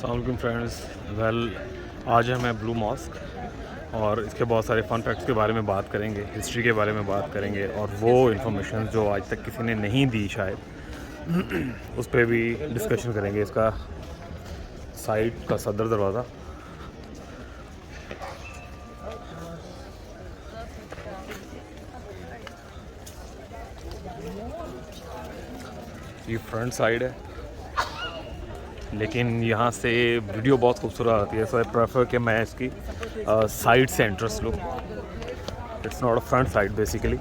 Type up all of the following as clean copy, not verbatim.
अस्सलाम फ्रेंड्स। आज हम हैं ब्लू मॉस्क और इसके बहुत सारे फ़न फैक्ट्स के बारे में बात करेंगे, हिस्ट्री के बारे में बात करेंगे और वो इन्फॉर्मेशन जो आज तक किसी ने नहीं दी शायद उस पर भी डिस्कशन करेंगे। इसका साइड का सदर दरवाज़ा, ये फ्रंट साइड है, लेकिन यहाँ से वीडियो बहुत खूबसूरत आती है, सो आई प्रेफर कि मैं इसकी साइड से इंटरेस्ट लूँ। It's not a front side basically.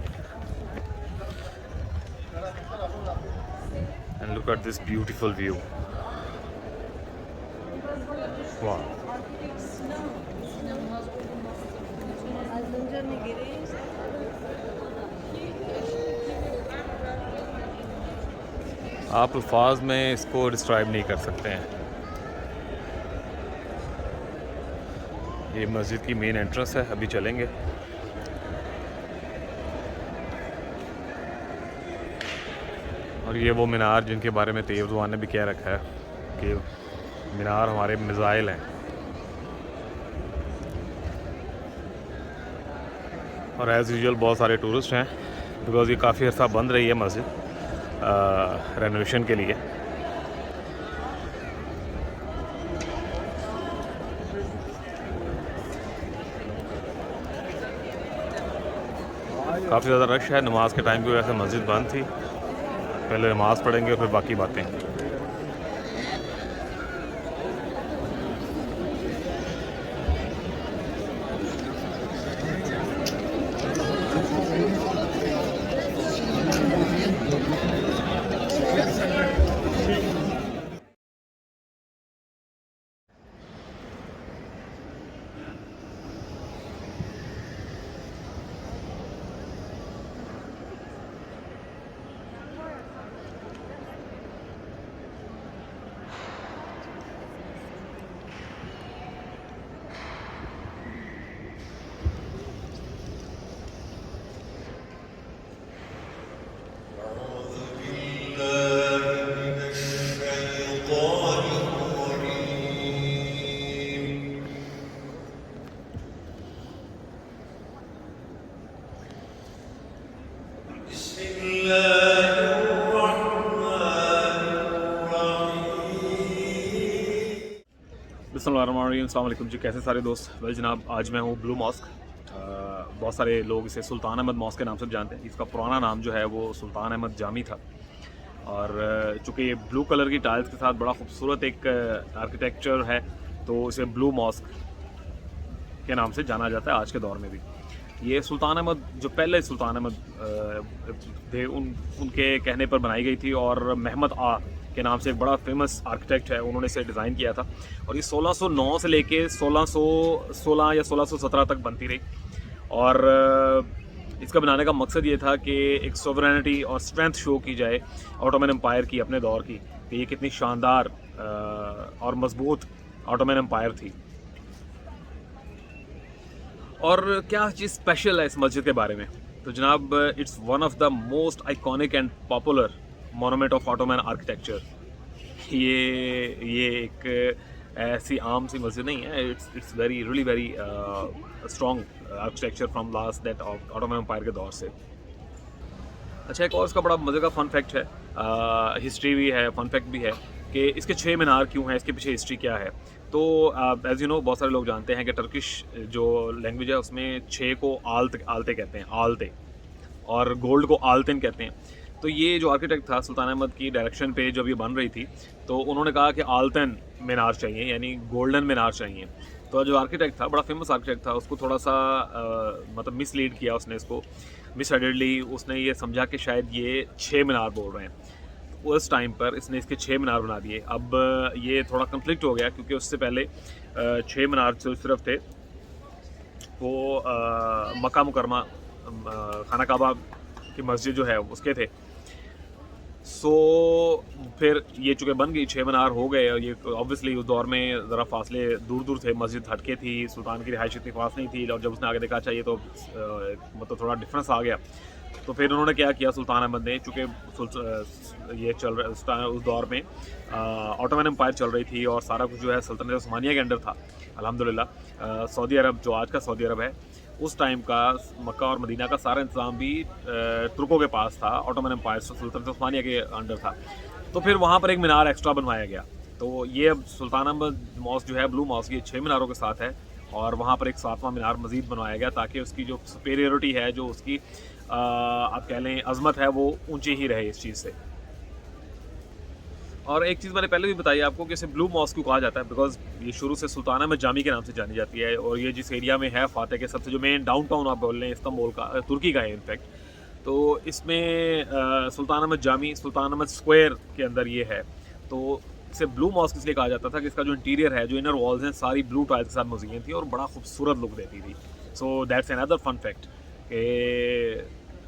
And look at this beautiful view. वाह, आप अल्फाज में इसको डिस्क्राइब नहीं कर सकते हैं। ये मस्जिद की मेन एंट्रेंस है, अभी चलेंगे। और ये वो मीनार जिनके बारे में तैयब ज़ुबान ने भी कह रखा है कि मीनार हमारे मिज़ाइल हैं। और एज़ यूजुअल बहुत सारे टूरिस्ट हैं बिकॉज़ ये काफ़ी अर्सा बंद रही है मस्जिद रेनोवेशन के लिए। काफ़ी ज़्यादा रश है। नमाज के टाइम की वजह से मस्जिद बंद थी। पहले नमाज़ पढ़ेंगे फिर बाकी बातें। अस्सलाम वालेकुम जी, कैसे सारे दोस्त। वेल जनाब, आज मैं हूँ ब्लू मॉस्क। बहुत सारे लोग इसे सुल्तान अहमद मॉस्क के नाम से जानते हैं। इसका पुराना नाम जो है वो सुल्तान अहमद जामी था। और चूँकि ये ब्लू कलर की टाइल्स के साथ बड़ा खूबसूरत एक आर्किटेक्चर है, तो इसे ब्लू मॉस्क के नाम से जाना जाता है आज के दौर में भी। ये सुल्तान अहमद, जो पहले सुल्तान अहमद थे, उनके कहने पर बनाई गई थी और महमद आ के नाम से एक बड़ा फेमस आर्किटेक्ट है, उन्होंने इसे डिज़ाइन किया था। और ये 1609 से लेके 1616 या 1617 तक बनती रही। और इसका बनाने का मकसद ये था कि एक सॉवरेनिटी और स्ट्रेंथ शो की जाए ऑटोमन एम्पायर की, अपने दौर की, कि ये कितनी शानदार और मजबूत ऑटोमन एम्पायर थी। और क्या चीज़ स्पेशल है इस मस्जिद के बारे में, तो जनाब it's one of the most iconic and popular monument of Ottoman architecture. ये एक ऐसी आम सी मस्जिद नहीं है। It's very really very strong architecture from last that of Ottoman empire के दौर से। अच्छा, एक और इसका बड़ा मज़े का फन फैक्ट है, हिस्ट्री भी है, फन फैक्ट भी है कि इसके 6 मीनार क्यों हैं, इसके पीछे हिस्ट्री क्या है। तो एज़ यू नो, बहुत सारे लोग जानते हैं कि टर्किश जो लैंग्वेज है उसमें 6 को आलते कहते हैं, आलते, और गोल्ड को आलतिन कहते हैं। तो ये जो आर्किटेक्ट था सुल्तान अहमद की डायरेक्शन पे जब ये बन रही थी, तो उन्होंने कहा कि आलतन मीनार चाहिए, यानी गोल्डन मीनार चाहिए। तो जो आर्किटेक्ट था, बड़ा फेमस आर्किटेक्ट था, उसको थोड़ा सा मतलब मिसलीड किया उसने, इसको मिसगाइडेडली उसने ये समझा कि शायद ये 6 मीनार बोल रहे हैं। उस टाइम पर इसने इसके 6 मीनार बना दिए। अब ये थोड़ा कन्फ्लिक्ट हो गया क्योंकि उससे पहले 6 मीनार जो सिर्फ थे वो मक्का मुकरमा खाना काबा की मस्जिद जो है उसके थे। सो फिर ये चूँकि बन गई, 6 मीनार हो गए। और ये ऑब्वियसली उस दौर में ज़रा फासले दूर दूर थे, मस्जिद हटके थी, सुल्तान की रिहाइश इतनी खास नहीं थी। और जब उसने आगे देखा, अच्छा ये तो मतलब थोड़ा डिफरेंस आ गया, तो फिर उन्होंने क्या किया, सुल्तान अहमद ने, चूँकि ये चल रहा उस दौर में ऑटोमन एम्पायर चल रही थी और सारा कुछ जो है सल्तनत उस्मानिया के अंडर था। अल्हम्दुलिल्लाह सऊदी अरब, जो आज का सऊदी अरब है, उस टाइम का मक्का और मदीना का सारा इंतज़ाम भी तुर्कों के पास था, ऑटोमन एम्पायर सल्तनत उस्मानिया के अंडर था। तो फिर वहाँ पर एक मीनार एक्स्ट्रा बनवाया गया। तो ये अब सुल्तान अहमद मॉस्क जो है, ब्लू मॉस्क, ये 6 मीनारों के साथ है और वहाँ पर एक 7वां मीनार मज़ीद बनवाया गया ताकि उसकी जो सुपेरियरिटी है, जो उसकी आप कह लें अज़मत है, वो ऊंची ही रहे इस चीज़ से। और एक चीज़ मैंने पहले भी बताई आपको कि इसे ब्लू मॉस्क क्यों कहा जाता है, बिकॉज ये शुरू से सुल्तान अहमद जामी के नाम से जानी जाती है और ये जिस एरिया में है, फातह के सबसे जो मेन डाउनटाउन आप बोल रहे हैं इस्तांबुल का, तुर्की का है इनफैक्ट। तो इसमें सुल्तान अहमद जामी, सुल्तान अहमद स्क्वायर के अंदर ये है। तो इसे ब्लू मॉस्क इसलिए कहा जाता था कि इसका जो इंटीरियर है, जो इनर वॉल्स हैं, सारी ब्लू टाइल्स के साथ मुज़य्यन थी और बड़ा खूबसूरत लुक देती थी। So that's another fun fact कि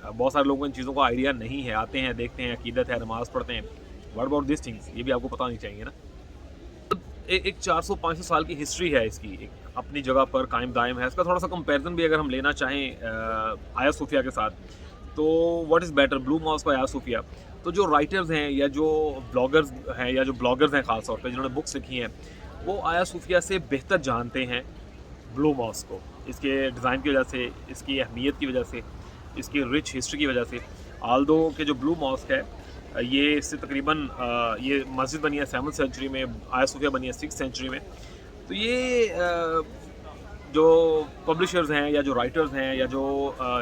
बहुत सारे लोगों को इन चीज़ों का आइडिया नहीं है, आते हैं, देखते हैं, अकीदत है, नमाज़ पढ़ते हैं, व्हाट अबाउट दिस थिंग्स, ये भी आपको पता होनी चाहिए ना। एक 400-500 साल की हिस्ट्री है इसकी, एक अपनी जगह पर कायम दायम है। इसका थोड़ा सा कंपैरिजन भी अगर हम लेना चाहें आया सूफिया के साथ, तो what is better, blue mosque और आया सूफिया? तो जो राइटर्स हैं या जो ब्लॉगर्स हैं या जो ब्लॉगर्स हैं ख़ास तौर पे जिन्होंने बुक्स लिखी हैं, वो आया सूफिया से बेहतर जानते हैं ब्लू मॉस्क को, इसके डिज़ाइन की वजह से, इसकी अहमियत की वजह से, इसकी रिच हिस्ट्री की वजह से। आल्दो के जो ब्लू मॉस्क है, ये इससे तकरीबन ये मस्जिद बनी है 7th सेंचुरी में, आया सूफिया बनी है 6th सेंचुरी में। तो ये जो पब्लिशर्स हैं या जो राइटर्स हैं या जो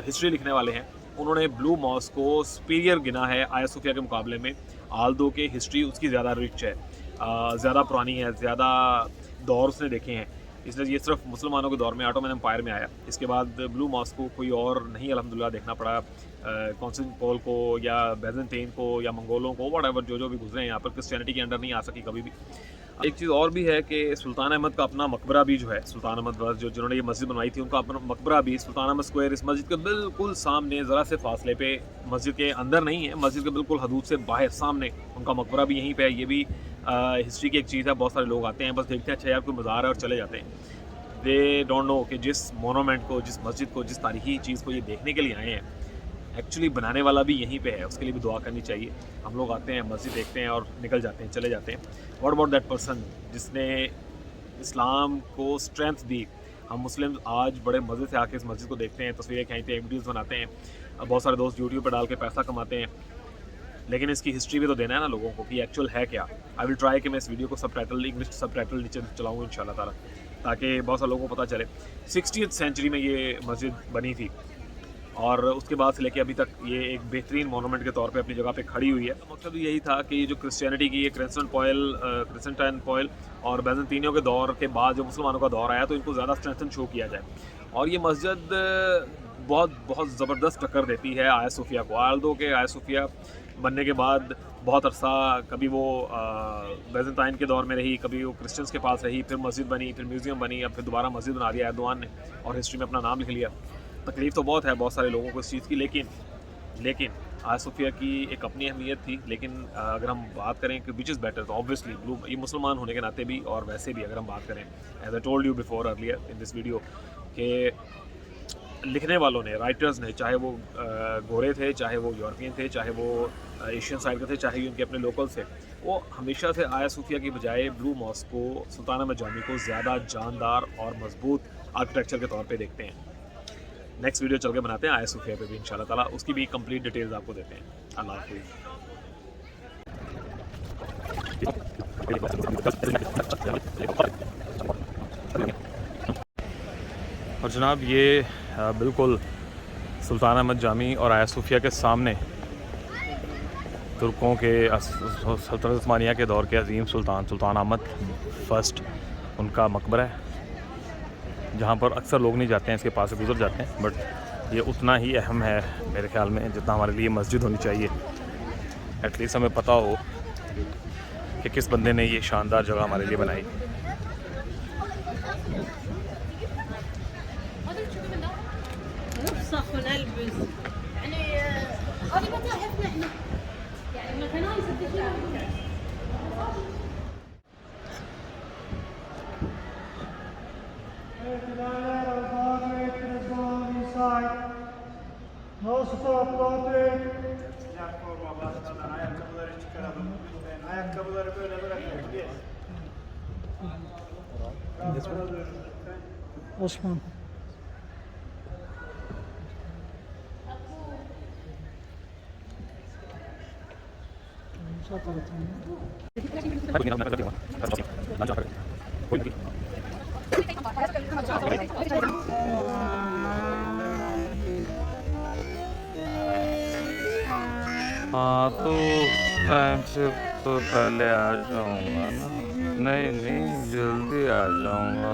हिस्ट्री लिखने वाले हैं, उन्होंने ब्लू मॉस्क को सुपीरियर गिना है आया सूफिया के मुकाबले में। आल्दो के हिस्ट्री उसकी ज़्यादा रिच है, ज़्यादा पुरानी है, ज़्यादा दौर उसने देखे हैं, इसलिए ये सिर्फ मुसलमानों के दौर में, ऑटोमन एम्पायर में आया। इसके बाद ब्लू मॉस्क को कोई और नहीं अल्हम्दुलिल्लाह देखना पड़ा, कॉन्स्टेंटिनोपल को या बैजेंटाइन को या मंगोलों को, व्हाटएवर जो भी गुजरे हैं यहाँ पर, क्रिश्चियनिटी के अंडर नहीं आ सकी कभी भी। एक चीज़ और भी है कि सुल्तान अहमद का अपना मकबरा भी जो है, सुल्तान अहमद जो जिन्होंने ये मस्जिद बनवाई थी, उनका अपना मकबरा भी सुल्तान अहमद स्क्वायर, इस मस्जिद के बिल्कुल सामने, ज़रा से फासले पे, मस्जिद के अंदर नहीं है, मस्जिद के बिल्कुल हदूद से बाहर सामने उनका मकबरा भी यहीं पे है। ये भी हिस्ट्री की एक चीज़ है, बहुत सारे लोग आते हैं, बस देखते हैं अच्छा यार कोई मज़ार है और चले जाते हैं। दे डोंट नो कि जिस मोनूमेंट को, जिस मस्जिद को, जिस तारीखी चीज़ को ये देखने के लिए आए हैं, एक्चुअली बनाने वाला भी यहीं पे है, उसके लिए भी दुआ करनी चाहिए। हम लोग आते हैं, मस्जिद देखते हैं और निकल जाते हैं, चले जाते हैं। व्हाट अबाउट दैट पर्सन जिसने इस्लाम को स्ट्रेंथ दी? हम मुस्लिम आज बड़े मज़े से आके इस मस्जिद को देखते हैं, तस्वीरें खींचते हैं, वीडियोज़ बनाते हैं, बहुत सारे दोस्त यूट्यूब पर डाल के पैसा कमाते हैं, लेकिन इसकी हिस्ट्री भी तो देना है ना लोगों को कि एक्चुअल है क्या। आई विल ट्राई कि मैं इस वीडियो को सबटाइटल, इंग्लिश सबटाइटल नीचे चलाऊँ इंशाल्लाह ताला, ताकि बहुत सारे लोगों को पता चले। 60th सेंचुरी में ये मस्जिद बनी थी और उसके बाद से लेके अभी तक ये एक बेहतरीन मोनूमेंट के तौर पे अपनी जगह पे खड़ी हुई है। तो मकसद यही था कि ये जो क्रिश्चियनिटी की, ये क्रिस्टेंटाइनपॉल और बैजेंटाइनियों के दौर के बाद जो मुसलमानों का दौर आया, तो इनको ज़्यादा स्ट्रेंथन शो किया जाए। और ये मस्जिद बहुत ज़बरदस्त टक्कर देती है आया सूफिया को। आल्दो के आया सूफिया बनने के बाद बहुत अरसा कभी वो बैजेंटाइन के दौर में रही, कभी वो क्रिश्चियंस के पास रही, फिर मस्जिद बनी, फिर म्यूज़ियम बनी, अब फिर दोबारा मस्जिद बना दिया एर्दोआन ने और हिस्ट्री में अपना नाम लिख लिया। तकलीफ़ तो बहुत है बहुत सारे लोगों को इस चीज़ की, लेकिन आया सूफिया की एक अपनी अहमियत थी। लेकिन अगर हम बात करें कि विच इज़ बेटर, तो ऑब्वियसली ब्लू, ये मुसलमान होने के नाते भी और वैसे भी अगर हम बात करें, as I told you before earlier in this video, कि लिखने वालों ने, राइटर्स ने, चाहे वो गोरे थे, चाहे वो यूरोपियन थे, चाहे वो एशियन साइड के थे, चाहे उनके अपने लोकल्स थे, वो हमेशा से आया सूफिया की बजाय ब्लू मॉस्क को, सुल्तान अहमद जामी को ज़्यादा जानदार और मजबूत आर्किटेक्चर के तौर पे देखते हैं। नेक्स्ट वीडियो चल के बनाते हैं आया सूफिया पे भी इंशाल्लाह ताला, उसकी भी कंप्लीट डिटेल्स आपको देते हैं। अल्लाह हाफ़िज़। और जनाब ये बिल्कुल सुल्तान अहमद जामी और आया सूफिया के सामने तुर्कों के सल्तनत उस्मानिया के दौर के अजीम सुल्तान अहमद फर्स्ट, उनका मकबरा है, जहाँ पर अक्सर लोग नहीं जाते हैं, इसके पास से गुजर जाते हैं, बट ये उतना ही अहम है मेरे ख़्याल में जितना हमारे लिए मस्जिद होनी चाहिए। एटलीस्ट हमें पता हो कि किस बंदे ने ये शानदार जगह हमारे लिए बनाई। Nasıl Fatih? Sıcak forma basmadan ayakkabıları çıkaralım. Lütfen ayakkabıları böyle bırakın. Geç. Raflara dönün lütfen. Osman. Sağ tarafından. हाँ तो टाइम से तो पहले आ जाऊंगा ना। नहीं नहीं, जल्दी आ जाऊंगा।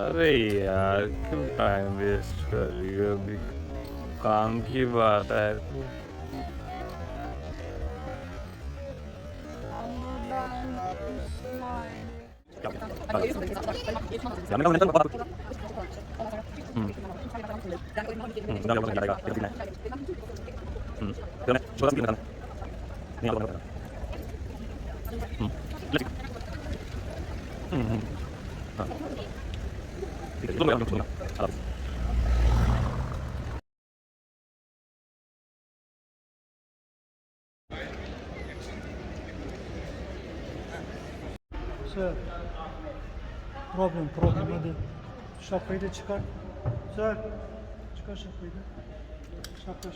अरे यार, क्यों टाइम वेस्ट कर रही हो? अभी काम की बात है तो। Sir. Problem hadi. Şapkayı da çıkar. Sir. Çıkar şapkayı da. Şapka.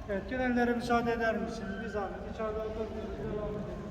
Evet, gelenlere müsaade eder misiniz? Bir zahmet içeride oturmuyoruz. Devam edelim.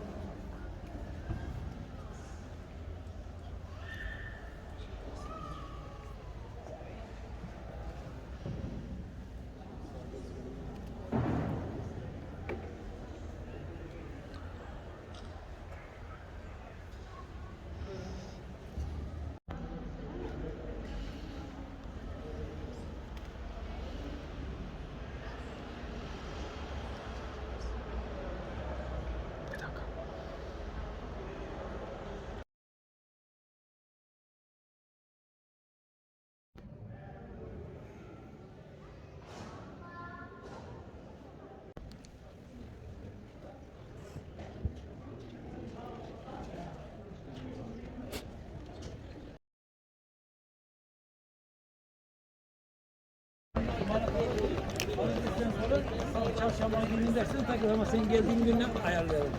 Çarşamba günü dersen takıl ama sen geldiğin günden ayarlayalım.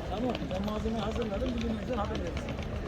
Tamam, ben malzeme hazırladım, bugün haber verirsin.